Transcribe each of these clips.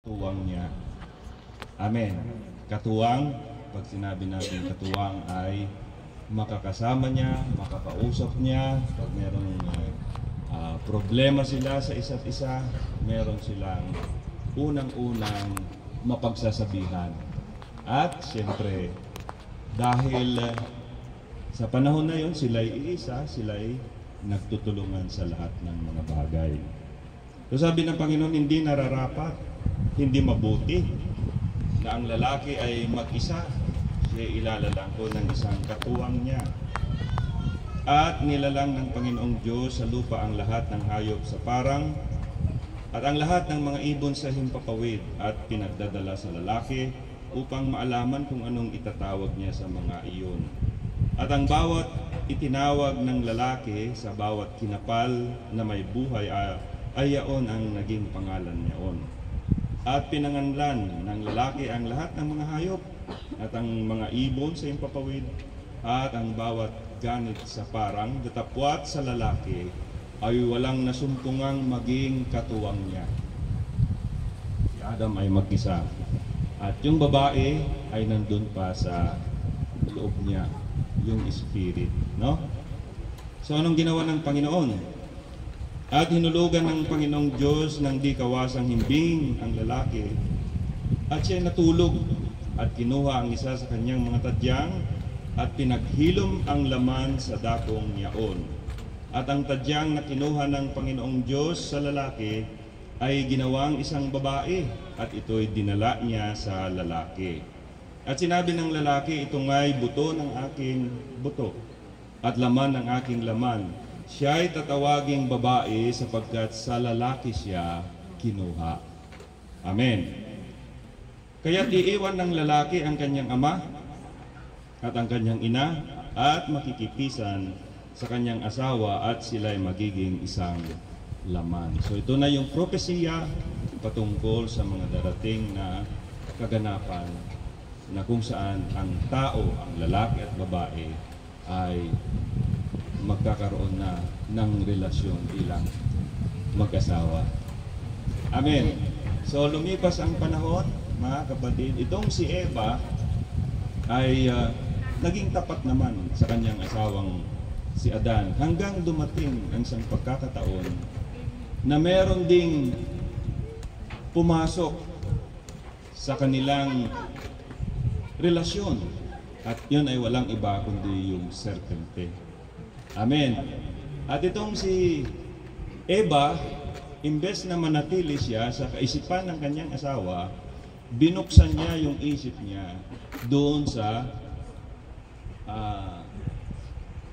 katuwang niya. Amen. Katuwang, pag sinabi natin katuwang ay makakasama niya, makakausap niya, pag merong problema sila sa isa't isa, meron silang unang-unang mapagsasabihan. At siyempre, dahil sa panahon na yon sila'y iisa, sila'y nagtutulungan sa lahat ng mga bagay. So sabi ng Panginoon, hindi nararapat, hindi mabuti na ang lalaki ay mag-isa. Siya ilalalang ko ng isang katuwang niya. At nilalang ng Panginoong Diyos sa lupa ang lahat ng hayop sa parang at ang lahat ng mga ibon sa himpapawid at pinagdadala sa lalaki upang maalaman kung anong itatawag niya sa mga iyon. At ang bawat itinawag ng lalaki sa bawat kinapal na may buhay ay yaon ang naging pangalan niyaon. At pinanganlan ng lalaki ang lahat ng mga hayop at ang mga ibon sa himpapawid at ang bawat ganit sa parang datapwat sa lalaki ay walang nasumpungang maging katuwang niya. Si Adam ay mag-isa at yung babae ay nandun pa sa loob niya, yung spirit, no? So anong ginawa ng Panginoon? At hinulugan ng Panginoong Diyos ng di kawasang himbing ang lalaki at siya natulog at kinuha ang isa sa kanyang mga tadyang at pinaghilom ang laman sa dakong yaon. At ang tadyang na kinuha ng Panginoong Diyos sa lalaki ay ginawang isang babae at ito'y dinala niya sa lalaki. At sinabi ng lalaki, ito nga'y buto ng aking buto at laman ng aking laman. Siya ay tatawaging babae sapagkat sa lalaki siya kinuha. Amen. Kaya't iiwan ng lalaki ang kanyang ama at ang kanyang ina at makikipisan sa kanyang asawa at sila'y magiging isang laman. So ito na yung propesiya patungkol sa mga darating na kaganapan na kung saan ang tao, ang lalaki at babae ay magkakaroon na ng relasyon bilang mag-asawa. Amen. So lumipas ang panahon, mga kapatid, itong si Eva ay naging tapat naman sa kanyang asawang si Adan hanggang dumating ang isang pagkakataon na meron ding pumasok sa kanilang relasyon at yun ay walang iba kundi yung serpente. Amen. At itong si Eva, imbes na manatili siya sa kaisipan ng kanyang asawa, binuksan niya yung isip niya doon sa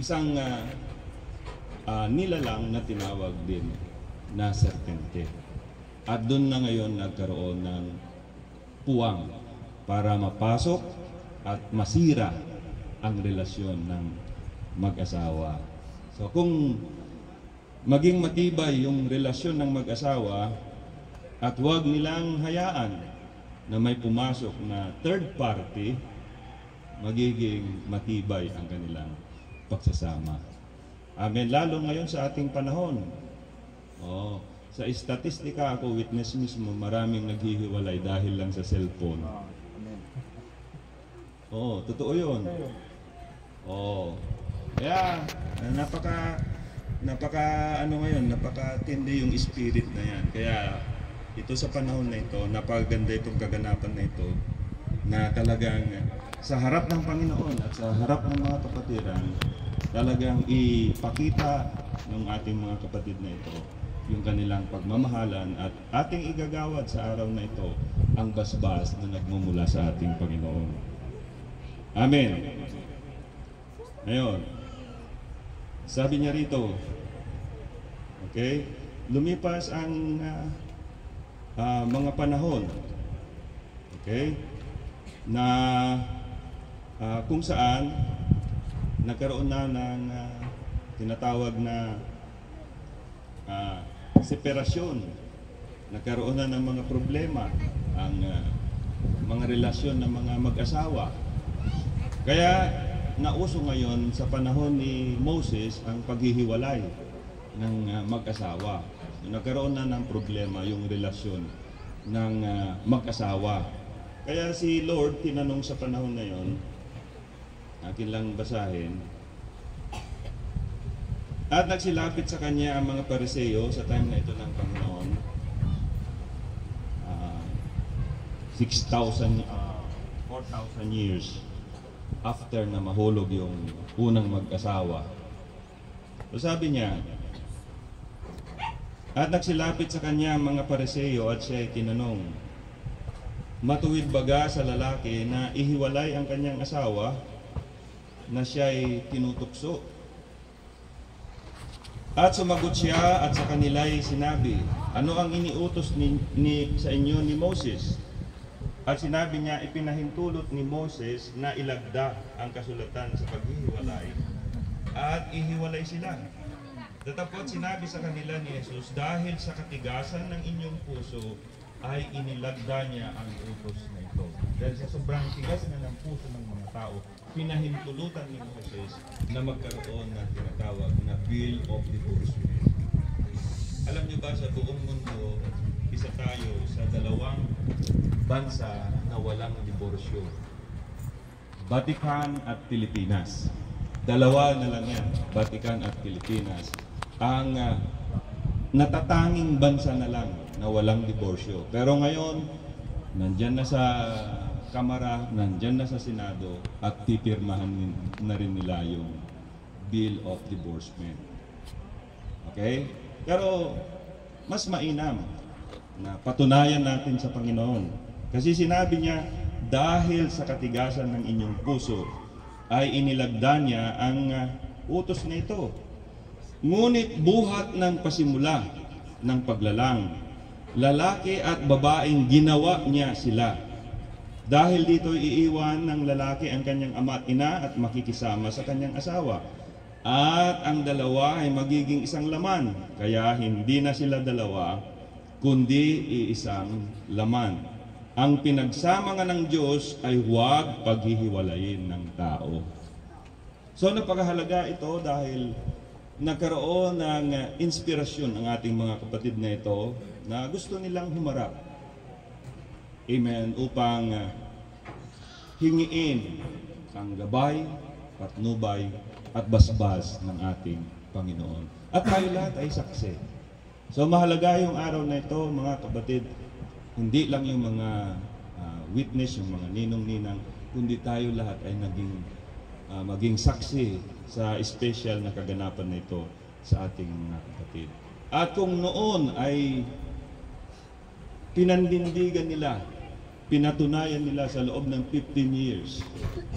isang nilalang na tinawag din na serpente. At doon na ngayon nagkaroon ng puwang para mapasok at masira ang relasyon ng mag-asawa. So kung maging matibay yung relasyon ng mag-asawa at huwag nilang hayaan na may pumasok na third party, magiging matibay ang kanilang pagsasama. Amen. Lalo ngayon sa ating panahon. Sa statistika ako, witness mismo, maraming naghihiwalay dahil lang sa cellphone. Totoo yun. Kaya napakatindi yung spirit na yan. Kaya ito sa panahon na ito, napakaganda itong kaganapan na ito na talagang sa harap ng Panginoon at sa harap ng mga kapatiran, talagang ipakita ng ating mga kapatid na ito yung kanilang pagmamahalan at ating igagawad sa araw na ito ang basbas na nagmumula sa ating Panginoon. Amen. Ngayon, sabi niya rito, okay, lumipas ang mga panahon, okay, na kung saan nagkaroon na ng tinatawag na separasyon, nagkaroon na ng mga problema ang mga relasyon ng mga mag-asawa. Kaya nauso ngayon sa panahon ni Moses ang paghihiwalay ng mag-asawa. Nagkaroon na ng problema yung relasyon ng mag-asawa. Kaya si Lord tinanong sa panahon na yon, akin lang basahin, at nagsilapit sa kanya ang mga Pariseo sa time na ito ng Panginoon, 4,000 years after na mahulog yung unang mag-asawa. So sabi niya, at nagsilapit sa kanya ang mga Pariseo at siya ay tinanong, matuwid baga sa lalaki na ihiwalay ang kanyang asawa na siya ay tinutukso? At sumagot siya at sa kanila'y sinabi, ano ang iniutos sa inyo ni Moses? At sinabi niya, ipinahintulot ni Moses na ilagda ang kasulatan sa paghihiwalay at ihiwalay sila. Datapot sinabi sa kanila ni Jesus, dahil sa katigasan ng inyong puso ay inilagda niya ang utos na ito. Dahil sa sobrang tigas na ng puso ng mga tao, pinahintulutan ni Moses na magkaroon ng tinatawag na Bill of Divorcement. Alam niyo ba, sa buong mundo, isa tayo sa dalawang bansa na walang diborsyo. Vatican at Pilipinas. Dalawa na lang yan, Vatican at Pilipinas. Ang natatanging bansa na lang na walang diborsyo. Pero ngayon, nandyan na sa Kamara, nandyan na sa Senado at pipirmahan na rin nila yung Bill of Divorcement. Okay? Pero mas mainam na patunayan natin sa Panginoon. Kasi sinabi niya, dahil sa katigasan ng inyong puso ay inilagda niya ang utos na ito. Ngunit buhat ng pasimula ng paglalang, lalaki at babaeng ginawa niya sila. Dahil dito iiwan ng lalaki ang kanyang ama at ina at makikisama sa kanyang asawa. At ang dalawa ay magiging isang laman. Kaya hindi na sila dalawa, kundi iisang laman. Ang pinagsama nga ng Diyos ay huwag paghihiwalayin ng tao. So napakahalaga ito dahil nagkaroon ng inspirasyon ang ating mga kapatid na ito na gusto nilang humarap. Amen. Upang hingiin ang gabay, patnubay, at basbas ng ating Panginoon. At tayo lahat ay saksi. So mahalaga yung araw na ito, mga kapatid, hindi lang yung mga witness, yung mga ninong-ninang, kundi tayo lahat ay maging saksi sa special na kaganapan na ito sa ating mga kapatid. At kung noon ay pinandindigan nila, pinatunayan nila sa loob ng 15 years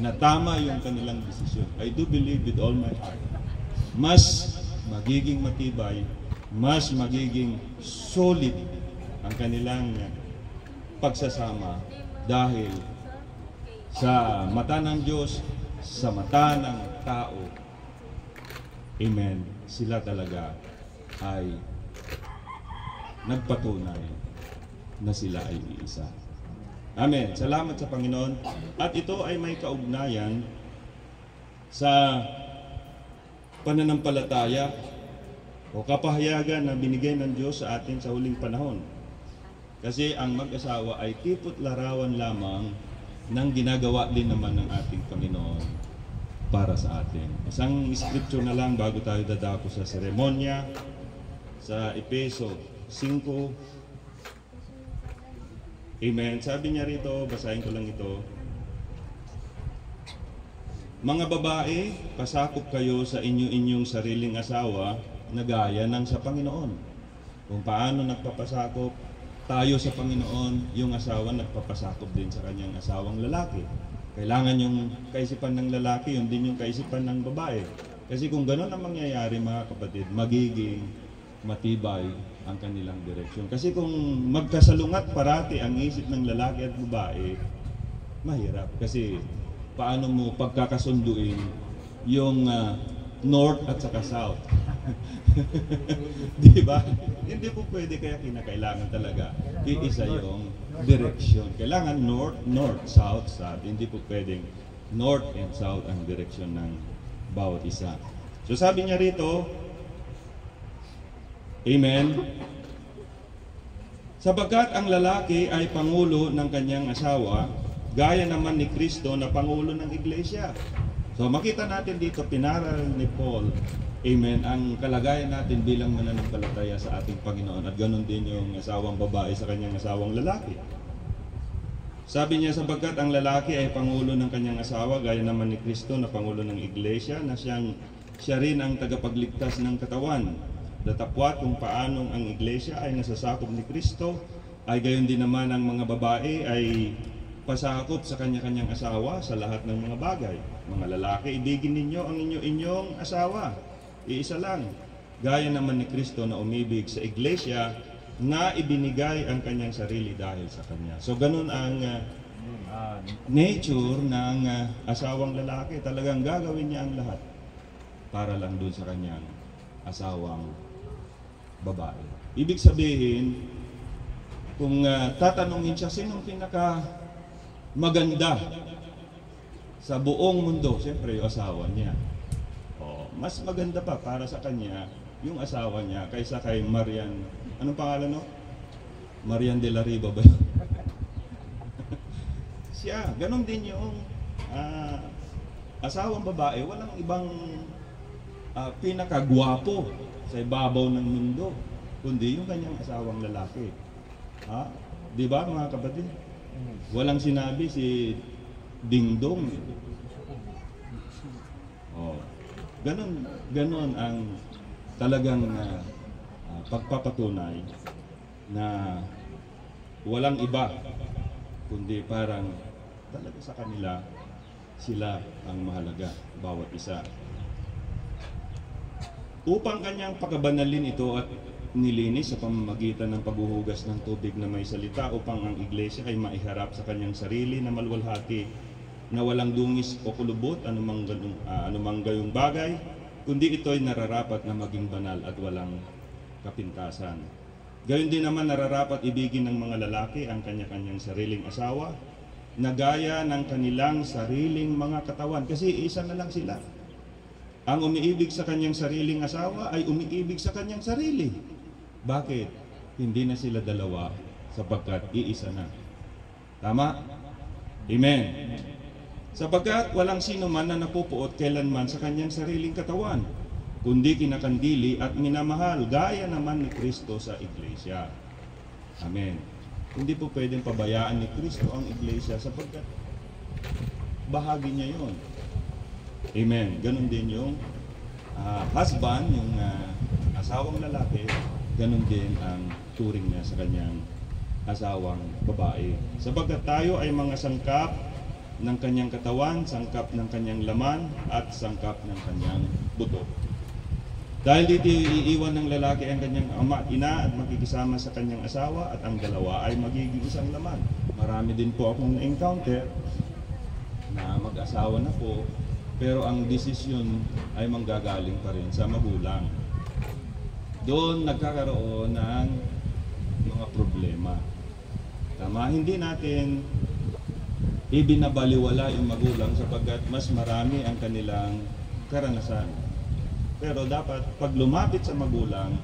na tama yung kanilang desisyon, I do believe with all my heart, mas magiging matibay, mas magiging solid ang kanilang pagsasama dahil sa mata ng Diyos, sa mata ng tao, amen, sila talaga ay nagpatunay na sila ay iisa. Amen. Salamat sa Panginoon. At ito ay may kaugnayan sa pananampalataya o kapahayagan na binigay ng Diyos sa atin sa huling panahon. Kasi ang mag-asawa ay tipot larawan lamang ng ginagawa din naman ng ating Panginoon para sa atin. Isang scripture na lang bago tayo dadako sa seremonya sa Efeso 5. Amen. Sabi niya rito, basahin ko lang ito. Mga babae, pasakop kayo sa inyo-inyong sariling asawa na gaya ng sa Panginoon. Kung paano nagpapasakop tayo sa Panginoon, yung asawa nagpapasakop din sa kanyang asawang lalaki. Kailangan yung kaisipan ng lalaki, yun din yung kaisipan ng babae. Kasi kung gano'n ang mangyayari, mga kapatid, magiging matibay ang kanilang direksyon. Kasi kung magkasalungat parati ang isip ng lalaki at babae, mahirap. Kasi paano mo pagkakasunduin yung north at saka south? Di ba? Hindi po pwede, kaya kinakailangan talaga iisa yung direksyon. Kailangan north, south, south. Hindi po pwedeng north and south ang direksyon ng bawat isa. So sabi niya rito, amen. Sapagkat ang lalaki ay pangulo ng kanyang asawa, gaya naman ni Kristo na pangulo ng iglesia. So makita natin dito, pinaral ni Paul, amen, ang kalagayan natin bilang mananampalataya sa ating Panginoon, at ganoon din yung asawang babae sa kanyang asawang lalaki. Sabi niya, sapagkat ang lalaki ay pangulo ng kanyang asawa, gaya naman ni Kristo na pangulo ng iglesia, na siya rin ang tagapagligtas ng katawan. Datapwat kung paanong ang iglesia ay nasasakop ni Kristo, ay gayon din naman ang mga babae ay pasakop sa kanya-kanyang asawa sa lahat ng mga bagay. Mga lalaki, ibigin ninyo ang inyong asawa, iisa lang, gaya naman ni Kristo na umibig sa iglesia, na ibinigay ang kanyang sarili dahil sa kanya. So ganun ang nature ng asawang lalaki. Talagang gagawin niya ang lahat para lang dun sa kanyang asawang babae. Ibig sabihin, kung tatanungin siya, sinong pinaka maganda sa buong mundo? Siyempre, yung asawa niya. Mas maganda pa para sa kanya yung asawa niya kaysa kay Marian. Anong pangalan, no? Marian de la Riva ba yun? Siya, ganun din yung asawang babae. Walang ibang pinakagwapo sa ibabaw ng mundo, kundi yung kanyang asawang lalaki. Di ba mga kapatid? Walang sinabi si Dingdong. Ganon ang talagang pagpapatunay na walang iba, kundi parang talaga sa kanila, sila ang mahalaga, bawat isa. Upang kanyang pagkabanalin ito at nilinis sa pamamagitan ng paghuhugas ng tubig na may salita, upang ang iglesia ay maiharap sa kanyang sarili na maluwalhati, na walang dungis o kulubot, anumang gayong bagay, kundi ito ay nararapat na maging banal at walang kapintasan. Gayon din naman nararapat ibigin ng mga lalaki ang kanya-kanyang sariling asawa, na gaya ng kanilang sariling mga katawan, kasi isa na lang sila. Ang umiibig sa kanyang sariling asawa ay umiibig sa kanyang sarili. Bakit? Hindi na sila dalawa, sapagkat iisa na. Tama? Amen. Sapagkat walang sino man na napupuot kailanman sa kanyang sariling katawan, kundi kinakandili at minamahal, gaya naman ni Kristo sa iglesia. Amen. Hindi po pwedeng pabayaan ni Kristo ang iglesia, sapagkat bahagi niya yun. Amen. Ganon din yung husband, yung asawang lalaki, ganon din ang turing niya sa kanyang asawang babae. Sapagkat tayo ay mga sangkap ng kanyang katawan, sangkap ng kanyang laman, at sangkap ng kanyang buto. Dahil dito iiwan ng lalaki ang kanyang ama at ina at makikisama sa kanyang asawa, at ang dalawa ay magiging isang laman. Marami din po akong na-encounter na mag-asawa na po, pero ang desisyon ay manggagaling pa rin sa magulang. Doon nagkakaroon ng mga problema. Tama, hindi natin ibinabaliwala yung magulang, sapagkat mas marami ang kanilang karanasan. Pero dapat pag lumapit sa magulang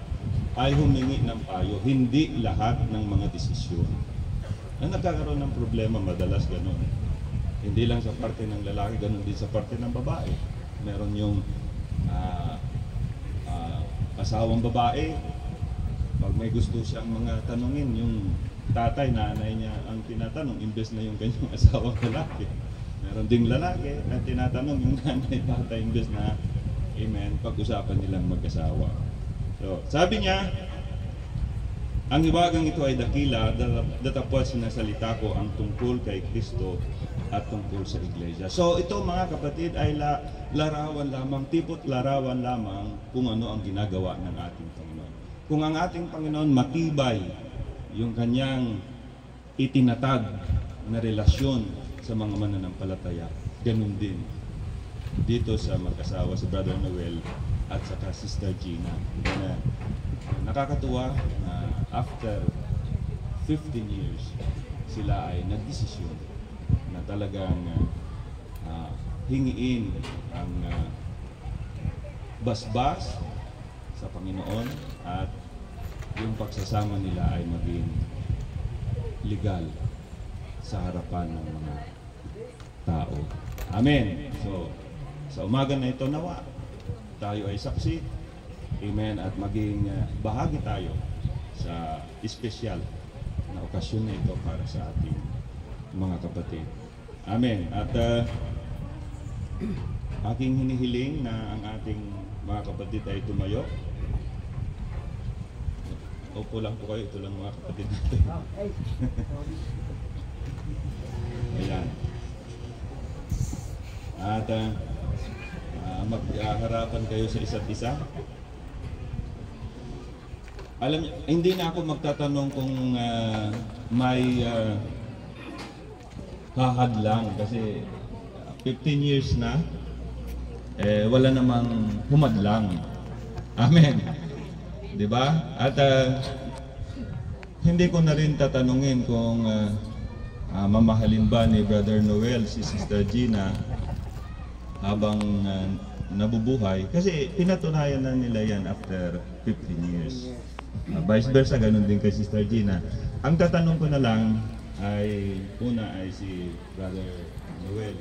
ay humingi ng payo, hindi lahat ng mga desisyon. Ang nagkakaroon ng problema madalas ganun. Hindi lang sa parte ng lalaki, ganun din sa parte ng babae. Meron yung asawang babae, pag may gusto siyang mga tanungin, yung tatay, nanay niya ang tinatanong, imbes na yung kanyang asawang lalaki. Meron ding lalaki na tinatanong yung nanay, tatay, imbes na, amen, pag-usapan nilang mag-asawa. So, sabi niya, ang hiwagang ito ay dakila, datapwat sinasalita ko ang tungkol kay Kristo at tungkol sa iglesia. So ito mga kapatid ay larawan lamang, tipot larawan lamang kung ano ang ginagawa ng ating Panginoon. Kung ang ating Panginoon matibay yung kanyang itinatag na relasyon sa mga mananampalataya, ganun din dito sa mag-asawa, si Brother Noel at saka Sister Gina. Na nakakatuwa na after 15 years sila ay nagdesisyon na talagang hingiin ang basbas sa Panginoon, at yung pagsasama nila ay maging legal sa harapan ng mga tao. Amen. So, sa umaga na ito nawa, tayo ay saksi. Amen. At maging bahagi tayo sa espesyal na okasyon na ito para sa ating mga kapatid. Amen. At aking hinihiling na ang ating mga kapatid ay tumayo. Upo lang po kayo. Ito lang mga kapatid natin. Ayan. At magharapan kayo sa isa't isa. Alam niyo, hindi na ako magtatanong kung may hahadlang kasi 15 years na wala namang humadlang. Amen. 'Di ba? At hindi ko na rin tatanungin kung mamahalin ba ni Brother Noel si Sister Gina habang nabubuhay kasi pinatunayan na nila yan after 15 years. Vice versa, ganun din kay Sister Gina. Ang tatanong ko na lang ay una ay si Brother Noel.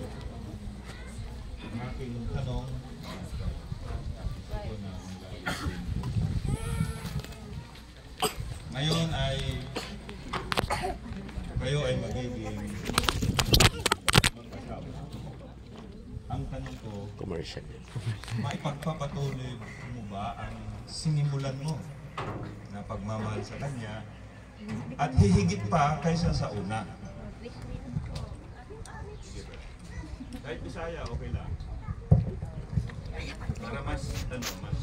Ang aking tanong ngayon ay kayo ay magiging magkasama. Ang tanong ko, Commercial. maipagpapatuloy mo ba ang sinimulan mo na pagmamahal sa Kanya at hihigit pa kaysa sa una? Kahit Bisaya, okay lang. Para mas, mas